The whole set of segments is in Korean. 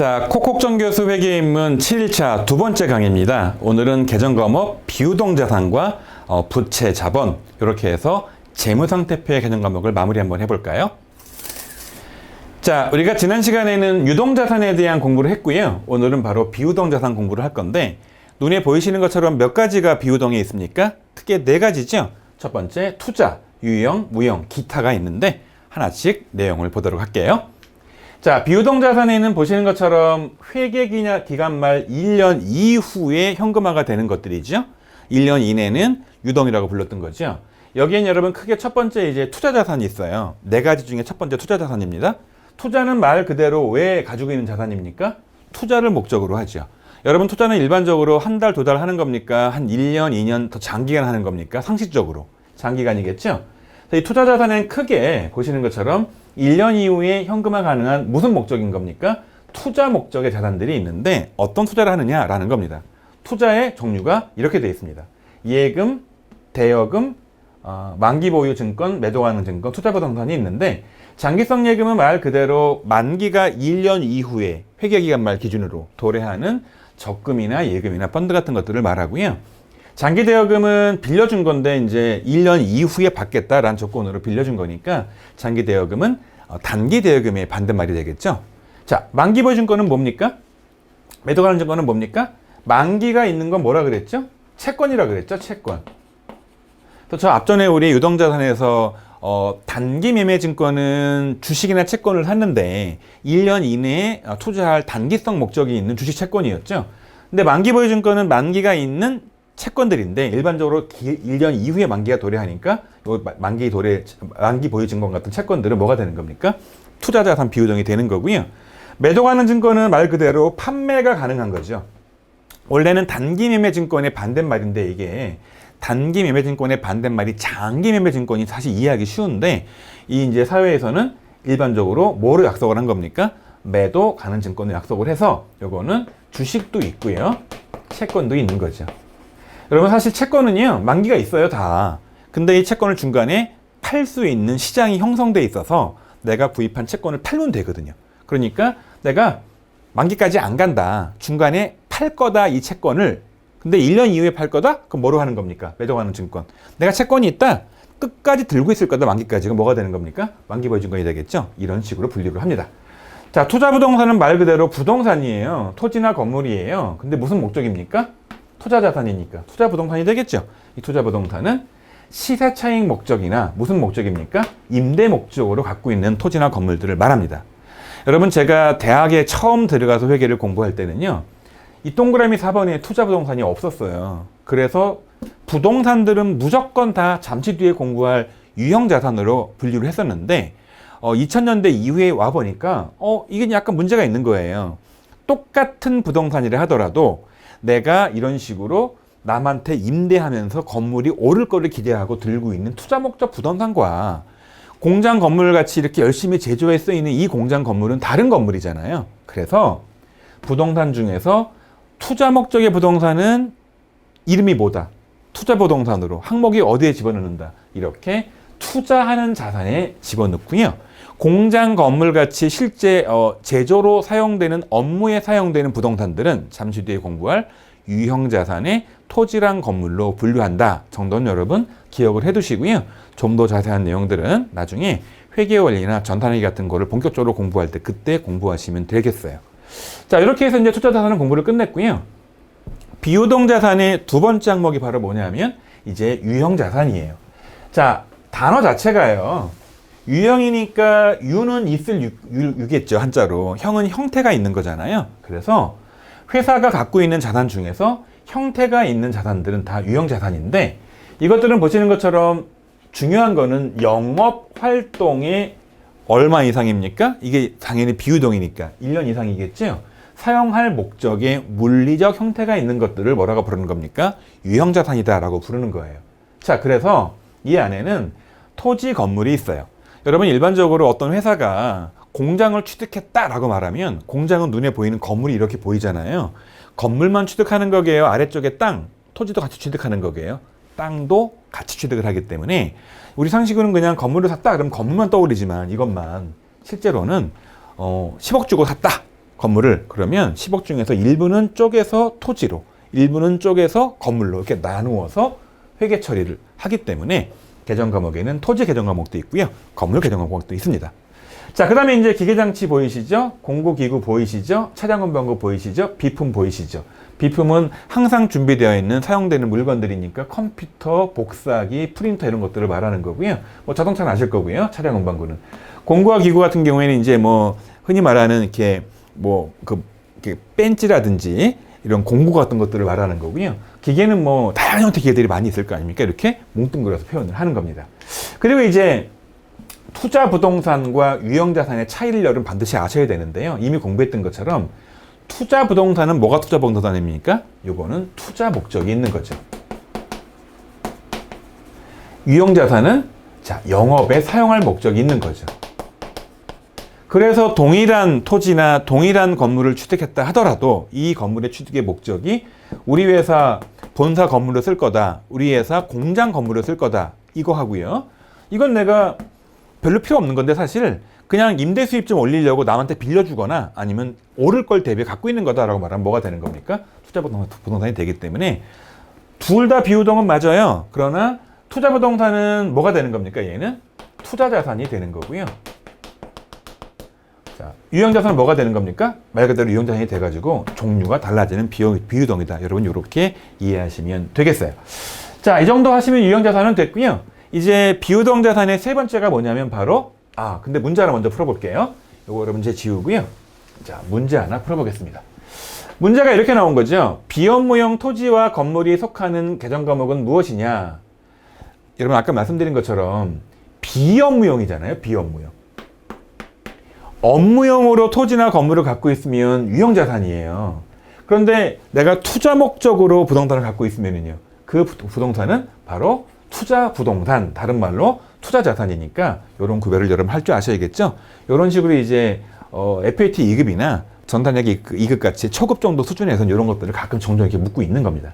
자, 콕콕정 교수 회계 입문 7일차 두 번째 강의입니다. 오늘은 계정과목 비유동자산과 부채, 자본 이렇게 해서 재무상태표의 개정 과목을 마무리 한번 해볼까요? 자, 우리가 지난 시간에는 유동자산에 대한 공부를 했고요. 오늘은 바로 비유동자산 공부를 할 건데 눈에 보이시는 것처럼 몇 가지가 비유동에 있습니까? 크게 네 가지죠. 첫 번째 투자, 유형, 무형, 기타가 있는데 하나씩 내용을 보도록 할게요. 자, 비유동자산에는 보시는 것처럼 회계기간 말 1년 이후에 현금화가 되는 것들이죠. 1년 이내는 유동이라고 불렀던 거죠. 여기엔 여러분 크게 첫 번째 이제 투자자산이 있어요. 네 가지 중에 첫 번째 투자자산입니다. 투자는 말 그대로 왜 가지고 있는 자산입니까? 투자를 목적으로 하죠. 여러분 투자는 일반적으로 한 달, 두 달 하는 겁니까? 한 1년, 2년 더 장기간 하는 겁니까? 상식적으로 장기간이겠죠. 이 투자자산은 크게 보시는 것처럼 1년 이후에 현금화 가능한 무슨 목적인 겁니까? 투자 목적의 자산들이 있는데 어떤 투자를 하느냐라는 겁니다. 투자의 종류가 이렇게 되어 있습니다. 예금, 대여금, 만기 보유 증권, 매도 가능 증권, 투자 부동산이 있는데 장기성 예금은 말 그대로 만기가 1년 이후에 회계기간 말 기준으로 도래하는 적금이나 예금이나 펀드 같은 것들을 말하고요. 장기 대여금은 빌려준 건데 이제 1년 이후에 받겠다라는 조건으로 빌려준 거니까 장기 대여금은 단기 대여금의 반대말이 되겠죠. 자, 만기 보유 증권은 뭡니까? 매도 가능 증권은 뭡니까? 만기가 있는 건 뭐라 그랬죠? 채권이라 그랬죠. 채권. 또 저 앞전에 우리 유동자산에서 단기 매매 증권은 주식이나 채권을 샀는데 1년 이내에 투자할 단기성 목적이 있는 주식 채권이었죠. 근데 만기 보유 증권은 만기가 있는 채권들인데 일반적으로 1년 이후에 만기가 도래하니까 만기 보유 증권 같은 채권들은 뭐가 되는 겁니까? 투자자산 비유동이 되는 거고요. 매도 가능 증권은 말 그대로 판매가 가능한 거죠. 원래는 단기 매매 증권의 반대말인데 이게 단기 매매 증권의 반대말이 장기 매매 증권이 사실 이해하기 쉬운데 이 이제 사회에서는 일반적으로 뭐로 약속을 한 겁니까? 매도 가능 증권을 약속을 해서 요거는 주식도 있고요. 채권도 있는 거죠. 여러분 사실 채권은요 만기가 있어요 다. 근데 이 채권을 중간에 팔 수 있는 시장이 형성돼 있어서 내가 구입한 채권을 팔면 되거든요. 그러니까 내가 만기까지 안 간다. 중간에 팔 거다 이 채권을. 근데 1년 이후에 팔 거다? 그럼 뭐로 하는 겁니까? 매도 가능 증권. 내가 채권이 있다. 끝까지 들고 있을 거다 만기까지. 그럼 뭐가 되는 겁니까? 만기 보유 증권이 되겠죠. 이런 식으로 분류를 합니다. 자, 투자 부동산은 말 그대로 부동산이에요. 토지나 건물이에요. 근데 무슨 목적입니까? 투자 자산이니까 투자 부동산이 되겠죠. 이 투자 부동산은 시세 차익 목적이나 무슨 목적입니까? 임대 목적으로 갖고 있는 토지나 건물들을 말합니다. 여러분 제가 대학에 처음 들어가서 회계를 공부할 때는요. 이 동그라미 4번에 투자 부동산이 없었어요. 그래서 부동산들은 무조건 다 잠시 뒤에 공부할 유형 자산으로 분류를 했었는데 2000년대 이후에 와 보니까 이게 약간 문제가 있는 거예요. 똑같은 부동산이라 하더라도 내가 이런 식으로 남한테 임대하면서 건물이 오를 거를 기대하고 들고 있는 투자 목적 부동산과 공장 건물 같이 이렇게 열심히 제조에 쓰이는 이 공장 건물은 다른 건물이잖아요. 그래서 부동산 중에서 투자 목적의 부동산은 이름이 뭐다? 투자 부동산으로 항목이 어디에 집어넣는다? 이렇게 투자하는 자산에 집어넣고요. 공장 건물 같이 실제 제조로 사용되는 업무에 사용되는 부동산들은 잠시 뒤에 공부할 유형 자산의 토지랑 건물로 분류한다 정도는 여러분 기억을 해두시고요. 좀 더 자세한 내용들은 나중에 회계 원리나 전산회계 같은 거를 본격적으로 공부할 때 그때 공부하시면 되겠어요. 자, 이렇게 해서 이제 투자 자산은 공부를 끝냈고요. 비유동 자산의 두 번째 항목이 바로 뭐냐면 이제 유형 자산이에요. 자, 단어 자체가요. 유형이니까 유는 있을 유겠죠. 한자로. 형은 형태가 있는 거잖아요. 그래서 회사가 갖고 있는 자산 중에서 형태가 있는 자산들은 다 유형 자산인데 이것들은 보시는 것처럼 중요한 거는 영업 활동의 얼마 이상입니까? 이게 당연히 비유동이니까 1년 이상이겠죠. 사용할 목적의 물리적 형태가 있는 것들을 뭐라고 부르는 겁니까? 유형 자산이다라고 부르는 거예요. 자, 그래서 이 안에는 토지 건물이 있어요. 여러분 일반적으로 어떤 회사가 공장을 취득했다라고 말하면 공장은 눈에 보이는 건물이 이렇게 보이잖아요. 건물만 취득하는 거게요. 아래쪽에 땅, 토지도 같이 취득하는 거게요. 땅도 같이 취득을 하기 때문에 우리 상식으로는 그냥 건물을 샀다 그러면 건물만 떠오르지만 이것만 실제로는 10억 주고 샀다. 건물을 그러면 10억 중에서 일부는 쪼개서 토지로, 일부는 쪼개서 건물로 이렇게 나누어서 회계 처리를 하기 때문에 개정 과목에는 토지 개정 과목도 있고요. 건물 개정 과목도 있습니다. 자, 그 다음에 이제 기계장치 보이시죠? 공구기구 보이시죠? 차량운반구 보이시죠? 비품 보이시죠? 비품은 항상 준비되어 있는 사용되는 물건들이니까 컴퓨터, 복사기, 프린터 이런 것들을 말하는 거고요. 뭐 자동차는 아실 거고요. 차량운반구는. 공구와 기구 같은 경우에는 이제 뭐 흔히 말하는 이렇게 이렇게 벤치라든지 이런 공구 같은 것들을 말하는 거고요. 기계는 뭐 다양한 형태 기계들이 많이 있을 거 아닙니까? 이렇게 뭉뚱그려서 표현을 하는 겁니다. 그리고 이제 투자 부동산과 유형 자산의 차이를 여러분 반드시 아셔야 되는데요. 이미 공부했던 것처럼 투자 부동산은 뭐가 투자 부동산입니까? 요거는 투자 목적이 있는 거죠. 유형 자산은 자, 영업에 사용할 목적이 있는 거죠. 그래서 동일한 토지나 동일한 건물을 취득했다 하더라도 이 건물의 취득의 목적이 우리 회사 본사 건물을 쓸 거다. 우리 회사 공장 건물을 쓸 거다. 이거 하고요. 이건 내가 별로 필요 없는 건데 사실 그냥 임대 수입 좀 올리려고 남한테 빌려주거나 아니면 오를 걸 대비해 갖고 있는 거다라고 말하면 뭐가 되는 겁니까? 투자 부동산이 되기 때문에 둘 다 비유동은 맞아요. 그러나 투자 부동산은 뭐가 되는 겁니까? 얘는 투자 자산이 되는 거고요. 자, 유형 자산은 뭐가 되는 겁니까? 말 그대로 유형 자산이 돼가지고 종류가 달라지는 비유동이다. 여러분 이렇게 이해하시면 되겠어요. 자, 이 정도 하시면 유형 자산은 됐고요. 이제 비유동 자산의 세 번째가 뭐냐면 바로 근데 문제 하나 먼저 풀어볼게요. 요거 여러분 문제 지우고요. 자, 문제 하나 풀어보겠습니다. 문제가 이렇게 나온 거죠. 비업무용 토지와 건물이 속하는 개정 과목은 무엇이냐? 여러분 아까 말씀드린 것처럼 비업무용이잖아요. 비업무용. 업무용으로 토지나 건물을 갖고 있으면 유형 자산이에요. 그런데 내가 투자 목적으로 부동산을 갖고 있으면요, 그 부동산은 바로 투자 부동산, 다른 말로 투자 자산이니까 이런 구별을 여러분 할 줄 아셔야겠죠. 이런 식으로 이제 FAT 2급이나 전단역 2급 같이 초급 정도 수준에서는 이런 것들을 가끔 종종 이렇게 묻고 있는 겁니다.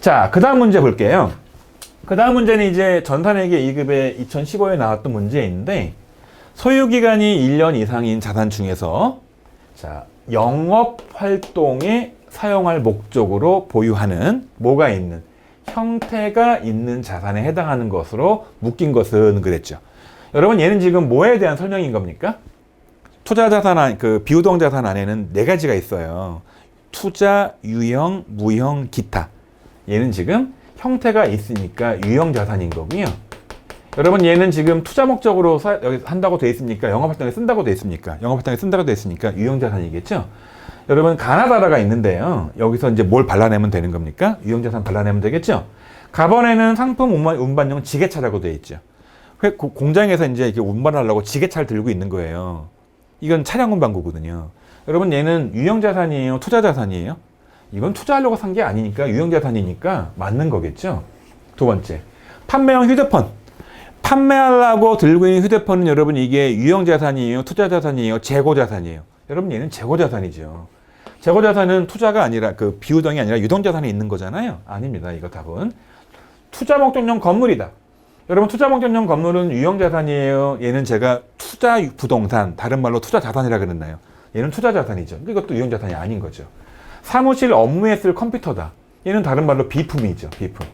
자, 그 다음 문제 볼게요. 그 다음 문제는 이제 전산회계 2급에 2015에 나왔던 문제인데, 소유기간이 1년 이상인 자산 중에서 자, 영업활동에 사용할 목적으로 보유하는 뭐가 있는 형태가 있는 자산에 해당하는 것으로 묶인 것은 그랬죠. 여러분 얘는 지금 뭐에 대한 설명인 겁니까? 투자 자산 비유동 자산 안에는 네 가지가 있어요. 투자, 유형, 무형, 기타. 얘는 지금 형태가 있으니까 유형 자산인 거고요. 여러분 얘는 지금 투자 목적으로 한다고 돼 있으니까 영업활동에 쓴다고 돼 있습니까? 영업활동에 쓴다고 돼 있으니까 유형 자산이겠죠. 여러분 가나다라가 있는데요. 여기서 이제 뭘 발라내면 되는 겁니까? 유형 자산 발라내면 되겠죠. 가번에는 상품 운반용 지게차라고 돼 있죠. 공장에서 이제 이렇게 운반하려고 지게차를 들고 있는 거예요. 이건 차량 운반구거든요. 여러분 얘는 유형 자산이에요, 투자 자산이에요? 이건 투자하려고 산 게 아니니까 유형 자산이니까 맞는 거겠죠. 두 번째, 판매형 휴대폰. 판매하려고 들고 있는 휴대폰은 여러분 이게 유형 자산이에요, 투자 자산이에요, 재고 자산이에요. 여러분 얘는 재고 자산이죠. 재고 자산은 투자가 아니라 비유동이 아니라 유동 자산에 있는 거잖아요. 아닙니다. 이거 답은 투자 목적용 건물이다. 여러분 투자 목적용 건물은 유형 자산이에요. 얘는 제가 투자 부동산, 다른 말로 투자 자산이라 그랬나요? 얘는 투자 자산이죠. 이것도 유형 자산이 아닌 거죠. 사무실 업무에 쓸 컴퓨터다. 얘는 다른 말로 비품이죠. 비품.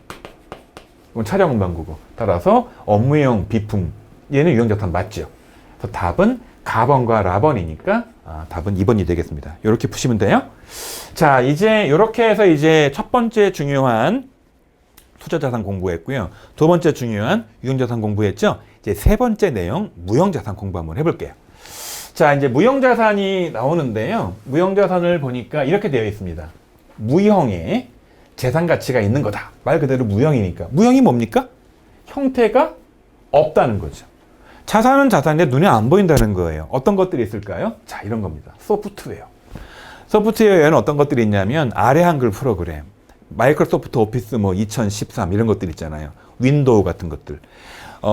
이건 차량 운반구고. 따라서 업무용 비품. 얘는 유형 자산 맞죠. 그래서 답은 가번과 라번이니까 답은 2번이 되겠습니다. 이렇게 푸시면 돼요. 자, 이제 이렇게 해서 이제 첫 번째 중요한 투자 자산 공부했고요. 두 번째 중요한 유형 자산 공부했죠. 이제 세 번째 내용 무형 자산 공부 한번 해볼게요. 자, 이제 무형 자산이 나오는데요. 무형 자산을 보니까 이렇게 되어 있습니다. 무형의 재산 가치가 있는 거다. 말 그대로 무형이니까. 무형이 뭡니까? 형태가 없다는 거죠. 자산은 자산인데 눈에 안 보인다는 거예요. 어떤 것들이 있을까요? 자, 이런 겁니다. 소프트웨어. 소프트웨어에는 어떤 것들이 있냐면 아래 한글 프로그램, 마이크로소프트 오피스 2013 이런 것들 있잖아요. 윈도우 같은 것들.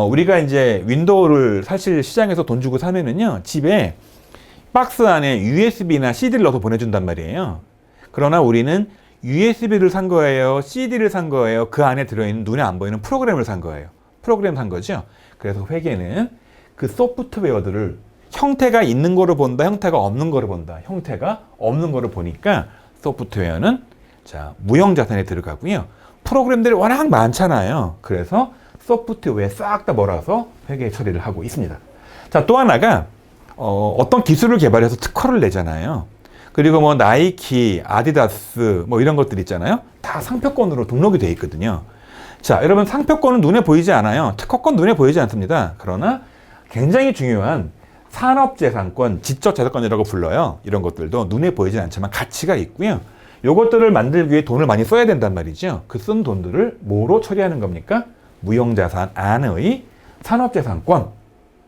우리가 이제 윈도우를 사실 시장에서 돈 주고 사면은요, 집에 박스 안에 USB나 CD를 넣어서 보내준단 말이에요. 그러나 우리는 USB를 산 거예요, CD를 산 거예요, 그 안에 들어있는 눈에 안 보이는 프로그램을 산 거예요. 프로그램 산 거죠. 그래서 회계는 그 소프트웨어들을 형태가 있는 거를 본다, 형태가 없는 거를 본다. 형태가 없는 거를 보니까 소프트웨어는 자, 무형자산에 들어가고요. 프로그램들이 워낙 많잖아요. 그래서 소프트웨어에 싹 다 몰아서 회계 처리를 하고 있습니다. 자, 또 하나가 어떤 기술을 개발해서 특허를 내잖아요. 그리고 뭐 나이키, 아디다스 뭐 이런 것들 있잖아요. 다 상표권으로 등록이 되어 있거든요. 자, 여러분 상표권은 눈에 보이지 않아요. 특허권 눈에 보이지 않습니다. 그러나 굉장히 중요한 산업재산권, 지적재산권이라고 불러요. 이런 것들도 눈에 보이진 않지만 가치가 있고요. 요것들을 만들기 위해 돈을 많이 써야 된단 말이죠. 그 쓴 돈들을 뭐로 처리하는 겁니까? 무형자산 안의 산업재산권,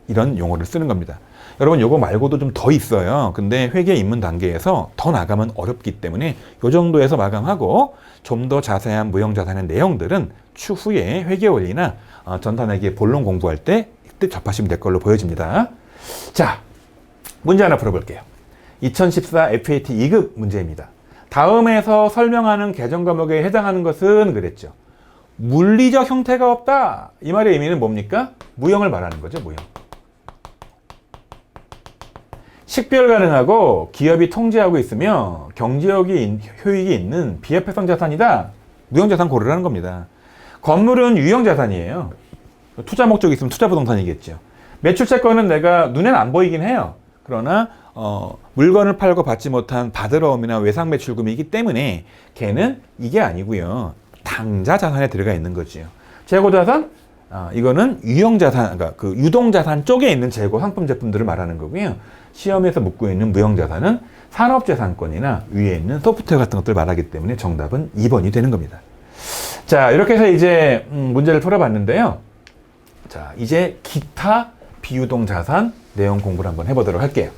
이런 용어를 쓰는 겁니다. 여러분 요거 말고도 좀 더 있어요. 근데 회계 입문 단계에서 더 나가면 어렵기 때문에 요 정도에서 마감하고 좀 더 자세한 무형자산의 내용들은 추후에 회계원리나 전산회계 본론 공부할 때 그때 접하시면 될 걸로 보여집니다. 자, 문제 하나 풀어볼게요. 2014 FAT 2급 문제입니다. 다음에서 설명하는 개정 과목에 해당하는 것은 그랬죠. 물리적 형태가 없다. 이 말의 의미는 뭡니까? 무형을 말하는 거죠, 무형. 식별 가능하고 기업이 통제하고 있으며 경제효익이 있는 비합회성 자산이다. 무형자산 고르라는 겁니다. 건물은 유형자산이에요. 투자 목적이 있으면 투자부동산이겠죠. 매출채권은 내가 눈엔 안 보이긴 해요. 그러나 물건을 팔고 받지 못한 받으러옴이나 외상매출금이기 때문에 걔는 이게 아니고요. 당자 자산에 들어가 있는 거지요. 재고자산? 이거는 유형자산, 그러니까 그 유동자산 쪽에 있는 재고 상품 제품들을 말하는 거고요. 시험에서 묻고 있는 무형자산은 산업재산권이나 위에 있는 소프트웨어 같은 것들을 말하기 때문에 정답은 2번이 되는 겁니다. 자, 이렇게 해서 이제 문제를 풀어봤는데요. 자, 이제 기타 비유동자산 내용 공부를 한번 해보도록 할게요.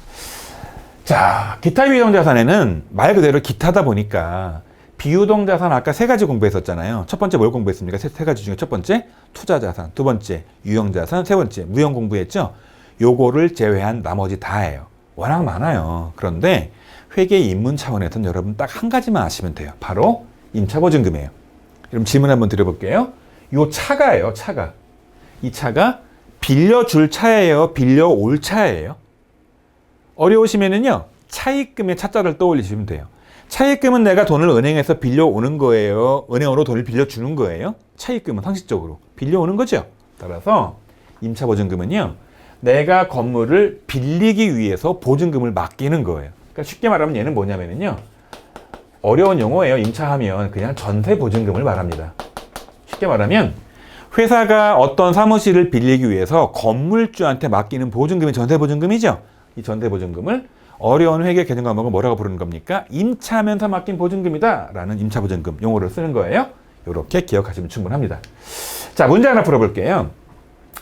자, 기타 비유동자산에는 말 그대로 기타다 보니까 비유동자산 아까 세 가지 공부했었잖아요. 첫 번째 뭘 공부했습니까? 세 가지 중에 첫 번째 투자자산, 두 번째 유형자산, 세 번째 무형 공부했죠. 요거를 제외한 나머지 다예요. 워낙 많아요. 그런데 회계 입문 차원에서는 여러분 딱 한 가지만 아시면 돼요. 바로 임차보증금이에요. 그럼 질문 한번 드려볼게요. 요 차가예요, 차가. 이 차가 빌려줄 차예요, 빌려올 차예요? 어려우시면은요, 차입금의 차자를 떠올리시면 돼요. 차입금은 내가 돈을 은행에서 빌려오는 거예요, 은행으로 돈을 빌려주는 거예요? 차입금은 상식적으로 빌려오는 거죠. 따라서 임차보증금은요, 내가 건물을 빌리기 위해서 보증금을 맡기는 거예요. 그러니까 쉽게 말하면 얘는 뭐냐면요, 어려운 용어예요. 임차하면 그냥 전세보증금을 말합니다. 쉽게 말하면 회사가 어떤 사무실을 빌리기 위해서 건물주한테 맡기는 보증금이 전세보증금이죠. 이 전세보증금을 어려운 회계 개정 과목은 뭐라고 부르는 겁니까? 임차하면서 맡긴 보증금이다 라는 임차보증금 용어를 쓰는 거예요. 이렇게 기억하시면 충분합니다. 자, 문제 하나 풀어볼게요.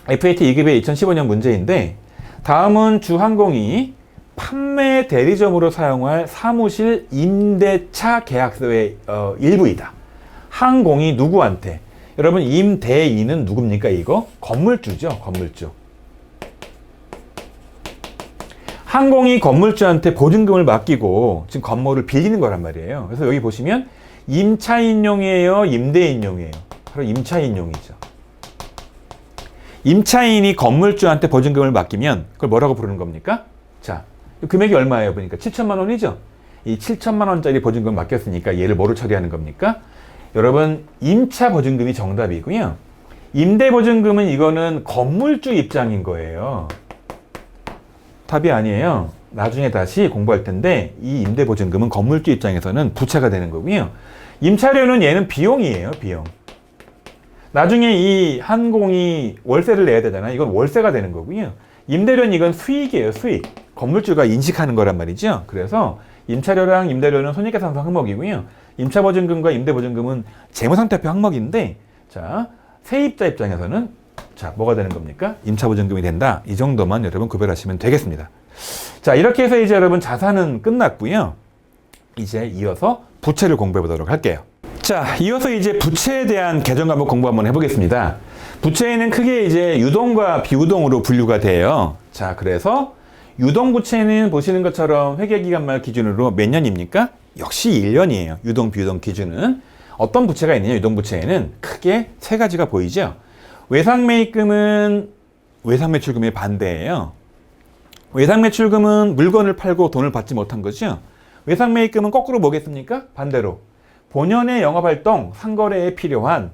FAT 2급의 2015년 문제인데, 다음은 주항공이 판매 대리점으로 사용할 사무실 임대차 계약서의 일부이다. 항공이 누구한테? 여러분, 임대인은 누굽니까? 이거 건물주죠, 건물주. 항공이 건물주한테 보증금을 맡기고 지금 건물을 빌리는 거란 말이에요. 그래서 여기 보시면 임차인용이에요, 임대인용이에요? 바로 임차인용이죠. 임차인이 건물주한테 보증금을 맡기면 그걸 뭐라고 부르는 겁니까? 자, 금액이 얼마예요? 보니까 7천만 원이죠? 이 7천만 원짜리 보증금을 맡겼으니까 얘를 뭐로 처리하는 겁니까? 여러분, 임차 보증금이 정답이고요. 임대 보증금은 이거는 건물주 입장인 거예요. 답이 아니에요. 나중에 다시 공부할 텐데 이 임대 보증금은 건물주 입장에서는 부채가 되는 거고요. 임차료는 얘는 비용이에요, 비용. 나중에 이 항공이 월세를 내야 되잖아요. 이건 월세가 되는 거고요. 임대료는 이건 수익이에요, 수익. 건물주가 인식하는 거란 말이죠. 그래서 임차료랑 임대료는 손익계산서 항목이고요. 임차보증금과 임대보증금은 재무상태표 항목인데, 자, 세입자 입장에서는 자, 뭐가 되는 겁니까? 임차보증금이 된다. 이 정도만 여러분 구별하시면 되겠습니다. 자, 이렇게 해서 이제 여러분 자산은 끝났고요. 이제 이어서 부채를 공부해 보도록 할게요. 자, 이어서 이제 부채에 대한 개정 과목 공부 한번 해보겠습니다. 부채에는 크게 이제 유동과 비유동으로 분류가 돼요. 자, 그래서 유동부채는 보시는 것처럼 회계기간말 기준으로 몇 년입니까? 역시 1년이에요. 유동, 비유동 기준은. 어떤 부채가 있느냐, 유동부채에는 크게 세 가지가 보이죠. 외상매입금은 외상매출금의 반대예요. 외상매출금은 물건을 팔고 돈을 받지 못한 거죠. 외상매입금은 거꾸로 뭐겠습니까? 반대로 본연의 영업활동, 상거래에 필요한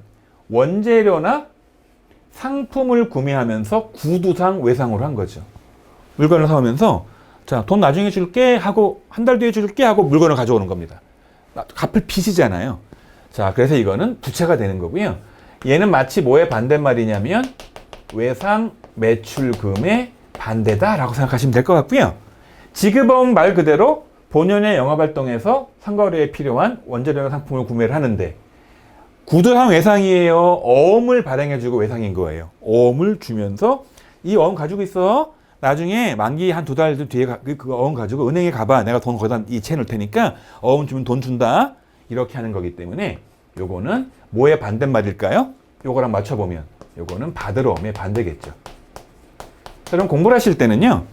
원재료나 상품을 구매하면서 구두상 외상으로 한 거죠. 물건을 사오면서 자, 돈 나중에 줄게 하고 한 달 뒤에 줄게 하고 물건을 가져오는 겁니다. 갚을 빚이잖아요. 자, 그래서 이거는 부채가 되는 거고요. 얘는 마치 뭐의 반대말이냐면 외상 매출금의 반대다라고 생각하시면 될 것 같고요. 지급어음 말 그대로 본연의 영업활동에서 상거래에 필요한 원재료나 상품을 구매를 하는데 구두상 외상이에요. 어음을 발행해주고 외상인 거예요. 어음을 주면서 이 어음 가지고 있어. 나중에 만기 한 2달 뒤에 그 어음 가지고 은행에 가봐. 내가 돈 거기다 이체 넣을 테니까 어음 주면 돈 준다. 이렇게 하는 거기 때문에 요거는 뭐의 반대말일까요? 요거랑 맞춰보면 요거는 받을 어음의 반대겠죠. 그럼 공부를 하실 때는요.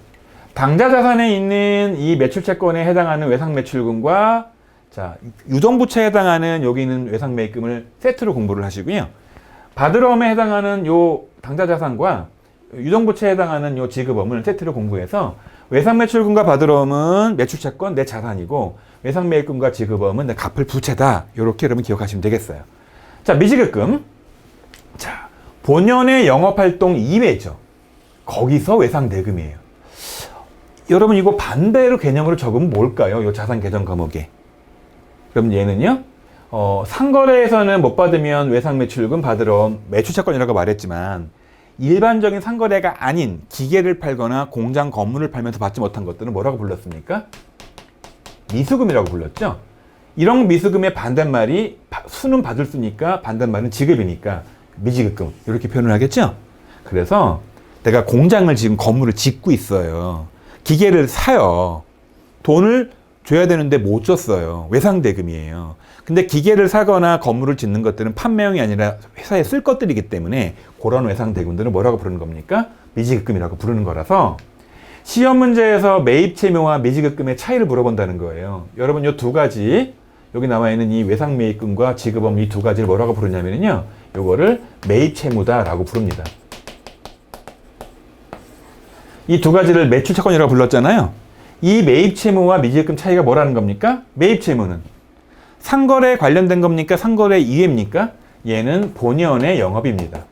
당좌 자산에 있는 이 매출채권에 해당하는 외상매출금과 자, 유동부채에 해당하는 여기 있는 외상매입금을 세트로 공부를 하시고요. 받을 어음에 해당하는 요 당좌 자산과 유동부채에 해당하는 요 지급어음을 세트로 공부해서 외상매출금과 받을 어음은 매출채권 내 자산이고 외상매입금과 지급어음은 내 갚을 부채다. 이렇게 여러분 기억하시면 되겠어요. 자, 미지급금. 자, 본연의 영업활동 이외죠. 거기서 외상대금이에요. 여러분 이거 반대로 개념으로 적으면 뭘까요? 요 자산 계정 과목에. 그럼 얘는요. 상거래에서는 못 받으면 외상매출금 받을 어음 매출채권이라고 말했지만 일반적인 상거래가 아닌 기계를 팔거나 공장 건물을 팔면서 받지 못한 것들은 뭐라고 불렀습니까? 미수금이라고 불렀죠. 이런 미수금의 반대말이 수는 받을 수니까 반대말은 지급이니까 미지급금 이렇게 표현을 하겠죠. 그래서 내가 공장을 지금 건물을 짓고 있어요. 기계를 사요. 돈을 줘야 되는데 못 줬어요. 외상대금이에요. 근데 기계를 사거나 건물을 짓는 것들은 판매용이 아니라 회사에 쓸 것들이기 때문에 그런 외상대금들은 뭐라고 부르는 겁니까? 미지급금이라고 부르는 거라서 시험 문제에서 매입채무와 미지급금의 차이를 물어본다는 거예요. 여러분 이 두 가지 여기 나와 있는 이 외상매입금과 지급어음 이 두 가지를 뭐라고 부르냐면요. 요거를 매입채무다라고 부릅니다. 이 두 가지를 매출채권이라고 불렀잖아요. 이 매입채무와 미지급금 차이가 뭐라는 겁니까? 매입채무는 상거래에 관련된 겁니까? 상거래 이외입니까? 얘는 본연의 영업입니다.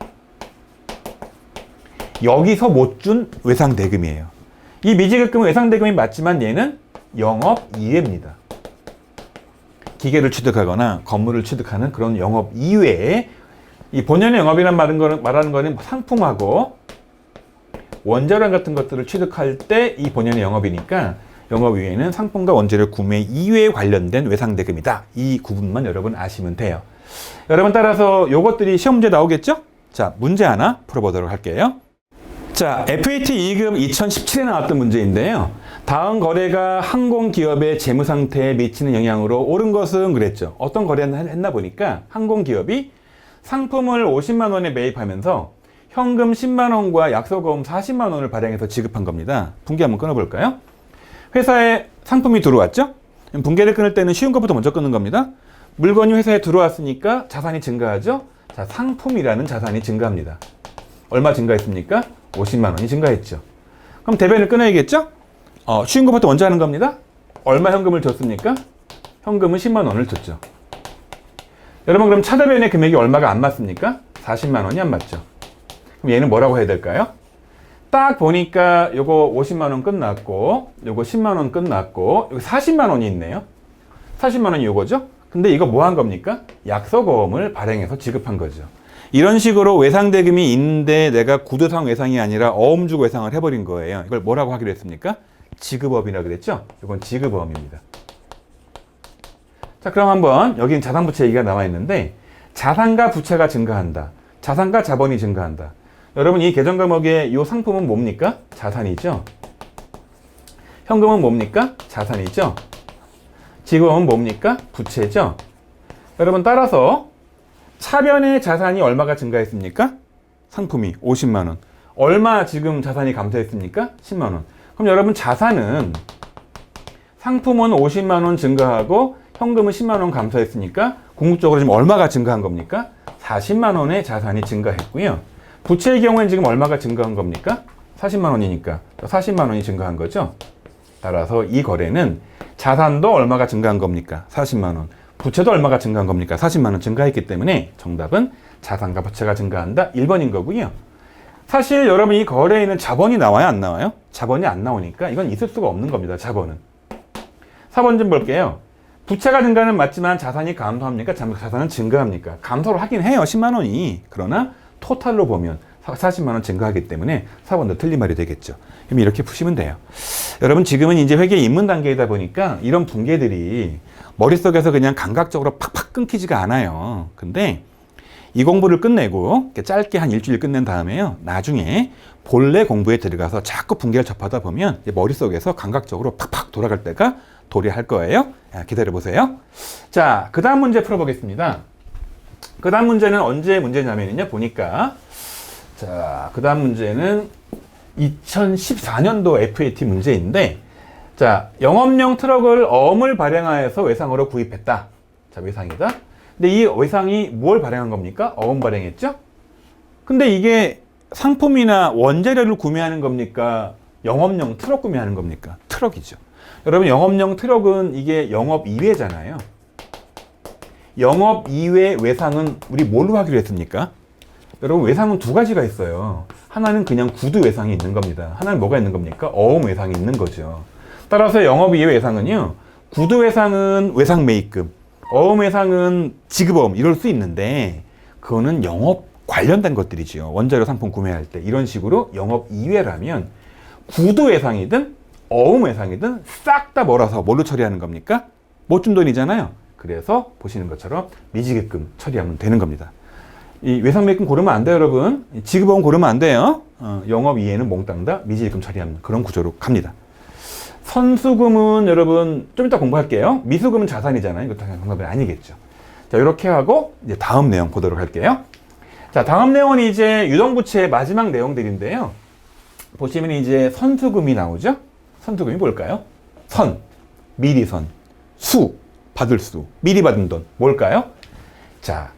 여기서 못 준 외상대금이에요. 이 미지급금은 외상대금이 맞지만 얘는 영업 이외입니다. 기계를 취득하거나 건물을 취득하는 그런 영업 이외에 이 본연의 영업이란 말하는 거는 상품하고 원자료 같은 것들을 취득할 때 이 본연의 영업이니까 영업 이외에는 상품과 원재료 구매 이외에 관련된 외상대금이다. 이 구분만 여러분 아시면 돼요. 여러분 따라서 요것들이 시험 문제 나오겠죠? 자, 문제 하나 풀어보도록 할게요. 자, FAT 2급 2017에 나왔던 문제인데요. 다음 거래가 항공기업의 재무상태에 미치는 영향으로 옳은 것은 그랬죠. 어떤 거래를 했나 보니까 항공기업이 상품을 50만 원에 매입하면서 현금 10만 원과 약속어음 40만 원을 발행해서 지급한 겁니다. 분기 한번 끊어볼까요? 회사에 상품이 들어왔죠? 분기를 끊을 때는 쉬운 것부터 먼저 끊는 겁니다. 물건이 회사에 들어왔으니까 자산이 증가하죠? 자, 상품이라는 자산이 증가합니다. 얼마 증가했습니까? 50만 원이 증가했죠. 그럼 대변을 끊어야겠죠? 쉬운 것부터 먼저 하는 겁니다. 얼마 현금을 줬습니까? 현금은 10만 원을 줬죠. 여러분 그럼 차대변의 금액이 얼마가 안 맞습니까? 40만 원이 안 맞죠. 그럼 얘는 뭐라고 해야 될까요? 딱 보니까 요거 50만 원 끝났고 요거 10만 원 끝났고 여기 40만 원이 있네요. 40만 원이 요거죠? 근데 이거 뭐 한 겁니까? 약속어음을 발행해서 지급한 거죠. 이런 식으로 외상대금이 있는데 내가 구두상 외상이 아니라 어음 주고 외상을 해버린 거예요. 이걸 뭐라고 하기로 했습니까? 지급어음이라고 그랬죠? 이건 지급어음입니다. 자, 그럼 한번 여기는 자산부채 얘기가 나와 있는데 자산과 부채가 증가한다. 자산과 자본이 증가한다. 여러분 이 계정 과목의 이 상품은 뭡니까? 자산이죠. 현금은 뭡니까? 자산이죠. 지급어음은 뭡니까? 부채죠. 여러분 따라서 차변의 자산이 얼마가 증가했습니까? 상품이 50만 원. 얼마 지금 자산이 감소했습니까? 10만 원. 그럼 여러분 자산은 상품은 50만 원 증가하고 현금은 10만 원 감소했으니까 궁극적으로 지금 얼마가 증가한 겁니까? 40만 원의 자산이 증가했고요. 부채의 경우에는 지금 얼마가 증가한 겁니까? 40만 원이니까 40만 원이 증가한 거죠. 따라서 이 거래는 자산도 얼마가 증가한 겁니까? 40만 원. 부채도 얼마가 증가한 겁니까? 40만 원 증가했기 때문에 정답은 자산과 부채가 증가한다. 1번인 거고요. 사실 여러분 이 거래에는 자본이 나와요? 안 나와요? 자본이 안 나오니까 이건 있을 수가 없는 겁니다. 자본은. 4번 좀 볼게요. 부채가 증가는 맞지만 자산이 감소합니까? 자산은 증가합니까? 감소를 하긴 해요. 10만 원이. 그러나 토탈로 보면 40만 원 증가하기 때문에 4번도 틀린 말이 되겠죠. 그럼 이렇게 푸시면 돼요. 여러분 지금은 이제 회계 입문 단계이다 보니까 이런 붕괴들이 머릿속에서 그냥 감각적으로 팍팍 끊기지가 않아요. 근데 이 공부를 끝내고 짧게 한 일주일 끝낸 다음에요. 나중에 본래 공부에 들어가서 자꾸 붕괴를 접하다 보면 머릿속에서 감각적으로 팍팍 돌아갈 때가 도래할 거예요. 기다려보세요. 자, 그 다음 문제 풀어보겠습니다. 그 다음 문제는 언제 문제냐면요. 보니까 자, 그 다음 문제는 2014년도 FAT 문제인데 자, 영업용 트럭을 어음을 발행하여서 외상으로 구입했다. 자, 외상이다. 근데 이 외상이 뭘 발행한 겁니까? 어음 발행했죠? 근데 이게 상품이나 원재료를 구매하는 겁니까? 영업용 트럭 구매하는 겁니까? 트럭이죠. 여러분 영업용 트럭은 이게 영업 이외잖아요. 영업 이외 외상은 우리 뭘로 하기로 했습니까? 여러분 외상은 두 가지가 있어요. 하나는 그냥 구두 외상이 있는 겁니다. 하나는 뭐가 있는 겁니까? 어음 외상이 있는 거죠. 따라서 영업 이외 외상은요. 구두 외상은 외상 매입금, 어음 외상은 지급어음 이럴 수 있는데 그거는 영업 관련된 것들이죠. 원자료 상품 구매할 때 이런 식으로 영업 이외라면 구두 외상이든 어음 외상이든 싹 다 몰아서 뭘로 처리하는 겁니까? 못 준 돈이잖아요. 그래서 보시는 것처럼 미지급금 처리하면 되는 겁니다. 이 외상 매입금 고르면 안 돼요, 여러분. 지급어음 고르면 안 돼요. 영업 이외에는 몽땅 다 미지급금 처리하는 그런 구조로 갑니다. 선수금은 여러분 좀 이따 공부할게요. 미수금은 자산이잖아요. 이거 당연히 정답이 아니겠죠. 자, 이렇게 하고 이제 다음 내용 보도록 할게요. 자, 다음 내용은 이제 유동부채의 마지막 내용들인데요. 보시면 이제 선수금이 나오죠. 선수금이 뭘까요? 선, 미리 선, 수, 받을 수, 미리 받은 돈 뭘까요? 자,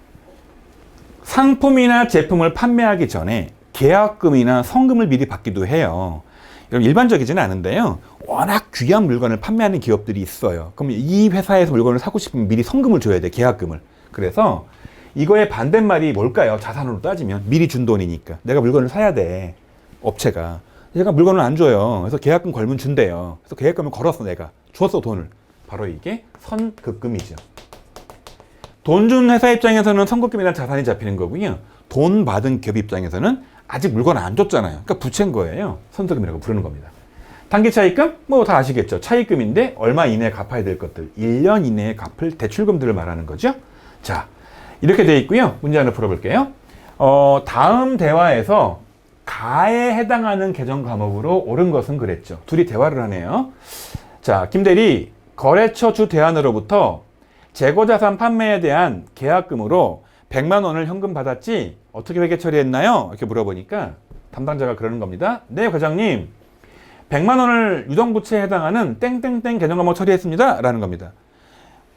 상품이나 제품을 판매하기 전에 계약금이나 성금을 미리 받기도 해요. 일반적이지는 않은데요. 워낙 귀한 물건을 판매하는 기업들이 있어요. 그럼 이 회사에서 물건을 사고 싶으면 미리 성금을 줘야 돼, 계약금을. 그래서 이거의 반대말이 뭘까요? 자산으로 따지면 미리 준 돈이니까 내가 물건을 사야 돼. 업체가 얘가 물건을 안 줘요. 그래서 계약금 걸면 준대요. 그래서 계약금을 걸었어. 내가 줬어 돈을. 바로 이게 선급금이죠. 돈 준 회사 입장에서는 선급금이라는 자산이 잡히는 거고요. 돈 받은 기업 입장에서는 아직 물건 안 줬잖아요. 그러니까 부채인 거예요. 선수금이라고 부르는 겁니다. 단기 차입금? 뭐 다 아시겠죠. 차입금인데 얼마 이내에 갚아야 될 것들. 1년 이내에 갚을 대출금들을 말하는 거죠. 자, 이렇게 되어 있고요. 문제 하나 풀어볼게요. 다음 대화에서 가에 해당하는 개정 과목으로 옳은 것은 그랬죠. 둘이 대화를 하네요. 자, 김대리, 거래처 주 대안으로부터 재고자산 판매에 대한 계약금으로 100만 원을 현금 받았지? 어떻게 회계 처리했나요? 이렇게 물어보니까 담당자가 그러는 겁니다. 네, 과장님. 100만 원을 유동부채에 해당하는 땡땡땡 개정 과목 처리했습니다. 라는 겁니다.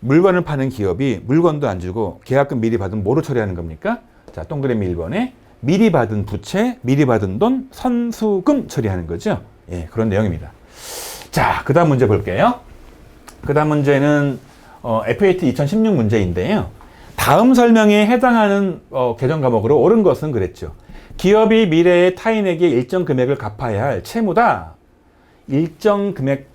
물건을 파는 기업이 물건도 안 주고 계약금 미리 받으면 뭐로 처리하는 겁니까? 자, 동그라미 1번에 미리 받은 부채, 미리 받은 돈, 선수금 처리하는 거죠. 예, 그런 내용입니다. 자, 그 다음 문제 볼게요. 그 다음 문제는 FAT 2016 문제인데요. 다음 설명에 해당하는 개정 과목으로 옳은 것은 그랬죠. 기업이 미래에 타인에게 일정 금액을 갚아야 할 채무다. 일정 금액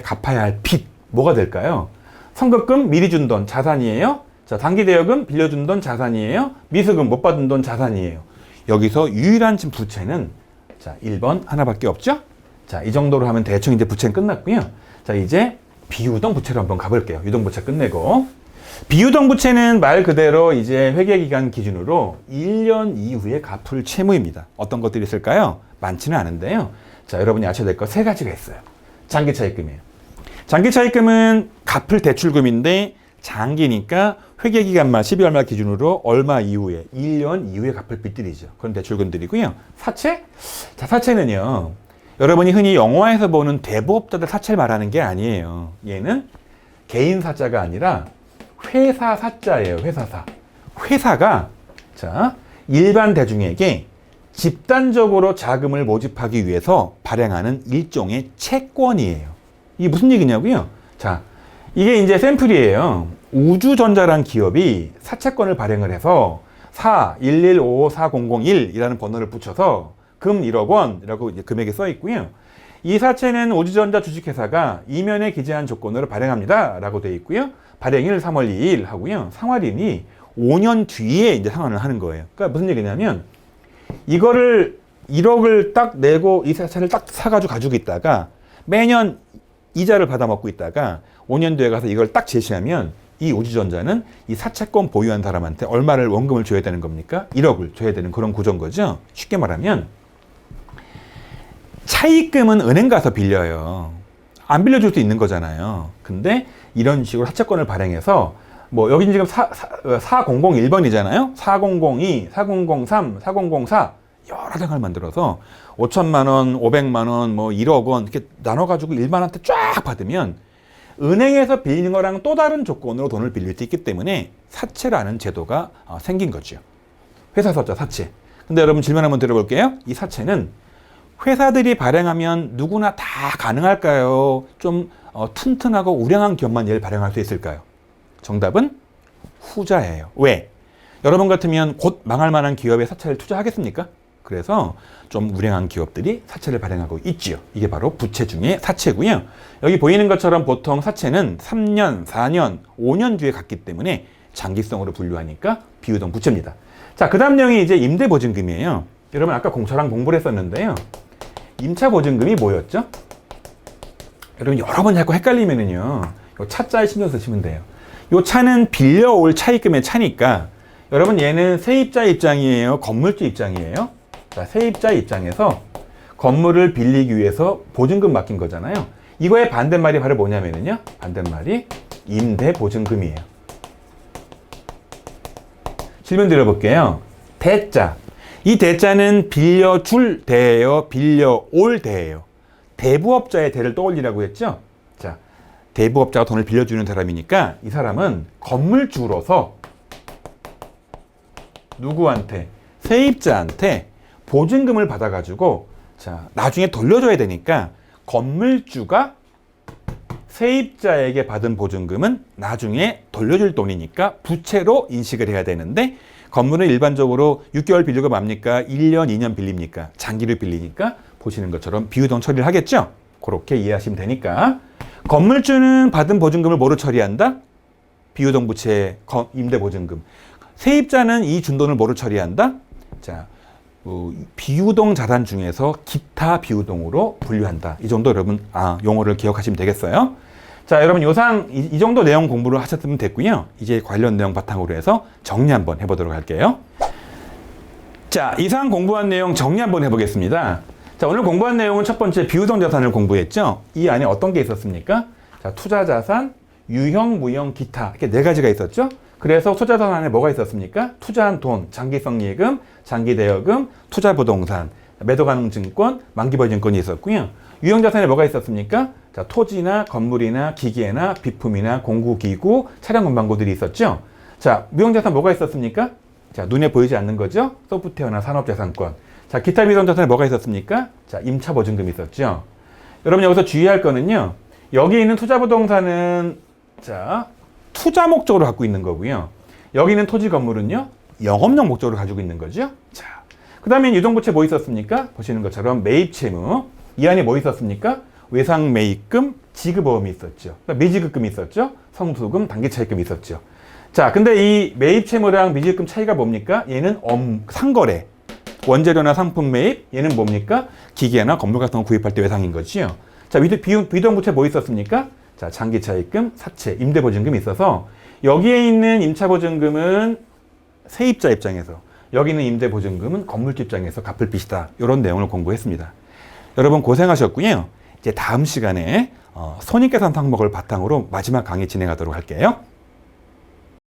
갚아야 할 빚. 뭐가 될까요? 선급금 미리 준 돈 자산이에요. 자, 단기 대여금 빌려준 돈 자산이에요. 미수금 못 받은 돈 자산이에요. 여기서 유일한 지금 부채는 자, 1번 하나밖에 없죠? 자, 이 정도로 하면 대충 이제 부채는 끝났고요. 자, 이제 비유동 부채로 한번 가볼게요. 유동 부채 끝내고. 비유동 부채는 말 그대로 이제 회계기간 기준으로 1년 이후에 갚을 채무입니다. 어떤 것들이 있을까요? 많지는 않은데요. 자, 여러분이 아셔야 될 거 세 가지가 있어요. 장기차입금이에요. 장기차입금은 갚을 대출금인데 장기니까 회계기간 말 12월 말 기준으로 얼마 이후에 1년 이후에 갚을 빚들이죠. 그런 대출금들이고요. 사채? 자, 사채는요. 여러분이 흔히 영화에서 보는 대부업자들 사채를 말하는 게 아니에요. 얘는 개인 사자가 아니라 회사 사자예요. 회사사. 회사가 자, 일반 대중에게 집단적으로 자금을 모집하기 위해서 발행하는 일종의 채권이에요. 이게 무슨 얘기냐고요? 자, 이게 이제 샘플이에요. 우주전자란 기업이 사채권을 발행을 해서 411554001이라는 번호를 붙여서 금 1억 원이라고 이제 금액이 써 있고요. 이 사채는 우주전자 주식회사가 이면에 기재한 조건으로 발행합니다. 라고 되어 있고요. 발행일 3월 2일 하고요. 상환일이 5년 뒤에 이제 상환을 하는 거예요. 그러니까 무슨 얘기냐면 이거를 1억을 딱 내고 이 사채를 딱 사가지고 가지고 있다가 매년 이자를 받아먹고 있다가 5년 뒤에 가서 이걸 딱 제시하면 이 우주전자는 이 사채권 보유한 사람한테 얼마를 원금을 줘야 되는 겁니까? 1억을 줘야 되는 그런 구조인 거죠. 쉽게 말하면 차입금은 은행 가서 빌려요. 안 빌려줄 수 있는 거잖아요. 근데 이런 식으로 사채권을 발행해서 뭐 여기 지금 4001번이잖아요. 4002, 4003, 4004 여러 장을 만들어서 5천만 원, 500만 원, 뭐 1억 원 이렇게 나눠가지고 일반한테 쫙 받으면 은행에서 빌리는 거랑 또 다른 조건으로 돈을 빌릴 수 있기 때문에 사채라는 제도가 생긴 거죠. 회사 썼죠, 사채. 근데 여러분 질문 한번 드려볼게요. 이 사채는 회사들이 발행하면 누구나 다 가능할까요? 좀 튼튼하고 우량한 기업만 얘를 발행할 수 있을까요? 정답은 후자예요. 왜? 여러분 같으면 곧 망할 만한 기업에 사채를 투자하겠습니까? 그래서 좀 우량한 기업들이 사채를 발행하고 있지요. 이게 바로 부채 중에 사채고요. 여기 보이는 것처럼 보통 사채는 3년, 4년, 5년 뒤에 갔기 때문에 장기성으로 분류하니까 비유동 부채입니다. 자, 그 다음 내용이 이제 임대보증금이에요. 여러분 아까 저랑 공부를 했었는데요. 임차보증금이 뭐였죠? 여러분 여러 번 자꾸 헷갈리면은요. 요 차자에 신경 쓰시면 돼요. 요 차는 빌려올 차입금의 차니까 여러분 얘는 세입자 입장이에요? 건물주 입장이에요? 자, 세입자 입장에서 건물을 빌리기 위해서 보증금 맡긴 거잖아요. 이거의 반대말이 바로 뭐냐면요. 반대말이 임대보증금이에요. 질문 드려볼게요. 대자. 이 대자는 빌려줄 대예요? 빌려올 대예요? 대부업자의 대를 떠올리라고 했죠? 자, 대부업자가 돈을 빌려주는 사람이니까 이 사람은 건물주로서 누구한테? 세입자한테 보증금을 받아가지고 자 나중에 돌려줘야 되니까 건물주가 세입자에게 받은 보증금은 나중에 돌려줄 돈이니까 부채로 인식을 해야 되는데 건물은 일반적으로 6개월 빌리고 맙니까? 1년, 2년 빌립니까? 장기를 빌리니까 보시는 것처럼 비유동 처리를 하겠죠? 그렇게 이해하시면 되니까 건물주는 받은 보증금을 뭐로 처리한다? 비유동 부채 임대보증금. 세입자는 이 준 돈을 뭐로 처리한다? 자, 비유동 자산 중에서 기타 비유동으로 분류한다. 이 정도 여러분 용어를 기억하시면 되겠어요. 자, 여러분 이 정도 내용 공부를 하셨으면 됐고요. 이제 관련 내용 바탕으로 해서 정리 한번 해보도록 할게요. 자, 이상 공부한 내용 정리 한번 해보겠습니다. 자, 오늘 공부한 내용은 첫 번째 비유동 자산을 공부했죠. 이 안에 어떤 게 있었습니까? 자, 투자 자산, 유형, 무형, 기타 이렇게 네 가지가 있었죠. 그래서 투자 자산 안에 뭐가 있었습니까? 투자한 돈, 장기성 예금, 장기 대여금, 투자 부동산, 매도 가능 증권, 만기 보유 증권이 있었고요. 유형 자산에 뭐가 있었습니까? 자, 토지나 건물이나 기계나 비품이나 공구기구, 차량 운반고들이 있었죠. 자, 무형 자산 뭐가 있었습니까? 자, 눈에 보이지 않는 거죠. 소프트웨어나 산업자산권. 자, 기타 비유동 자산에 뭐가 있었습니까? 자, 임차보증금이 있었죠. 여러분 여기서 주의할 거는요. 여기 있는 투자 부동산은 자, 투자 목적으로 갖고 있는 거고요. 여기 있는 토지 건물은요. 영업용 목적으로 가지고 있는 거죠. 자, 그 다음에 유동부채 뭐 있었습니까? 보시는 것처럼 매입 채무. 이 안에 뭐 있었습니까? 외상 매입금, 지급보험이 있었죠. 그러니까 미지급금이 있었죠. 성수금, 단기차입금이 있었죠. 자, 근데 이 매입 채무랑 미지급금 차이가 뭡니까? 얘는 상거래. 원재료나 상품 매입, 얘는 뭡니까? 기계나 건물 같은 거 구입할 때 외상인 거지요. 자, 비유동부채 뭐 있었습니까? 자, 장기차입금, 사채, 임대보증금이 있어서 여기에 있는 임차보증금은 세입자 입장에서 여기 있는 임대보증금은 건물주 입장에서 갚을 빚이다. 이런 내용을 공부했습니다. 여러분 고생하셨고요. 이제 다음 시간에 손익계산 항목을 바탕으로 마지막 강의 진행하도록 할게요.